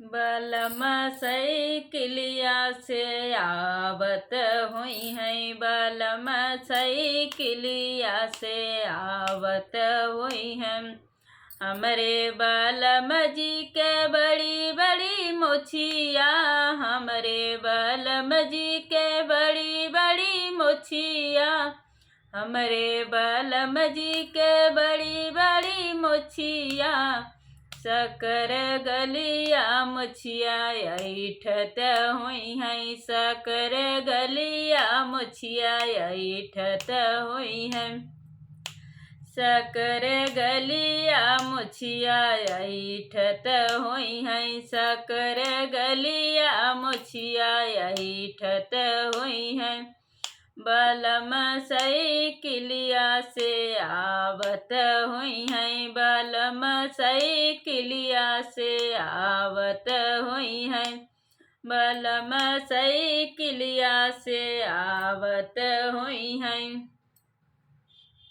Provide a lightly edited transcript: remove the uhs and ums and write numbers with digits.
बलम साइकिलिया से आवत हुई है, बलम साइकिलिया से आवत हुई है। हमरे बलम जी के बड़ी बड़ी मोछिया, हमरे बलम जी के बड़ी बड़ी मोछिया, हमरे बलम जी के बड़ी बड़ी मोछिया। शकर गलिया मुछिया ऐठत हुई है, शकर गलिया मुछिया ऐठत हुई है। शकर गलिया मुछिया ऐठत हुई है, शकर गलिया मुछिया ऐठत हुई है। बलम साइकिलिया से आवत हुई है, बलम साइकिलिया से आवत हुई है, बलम साइकिलिया से आवत हुई है।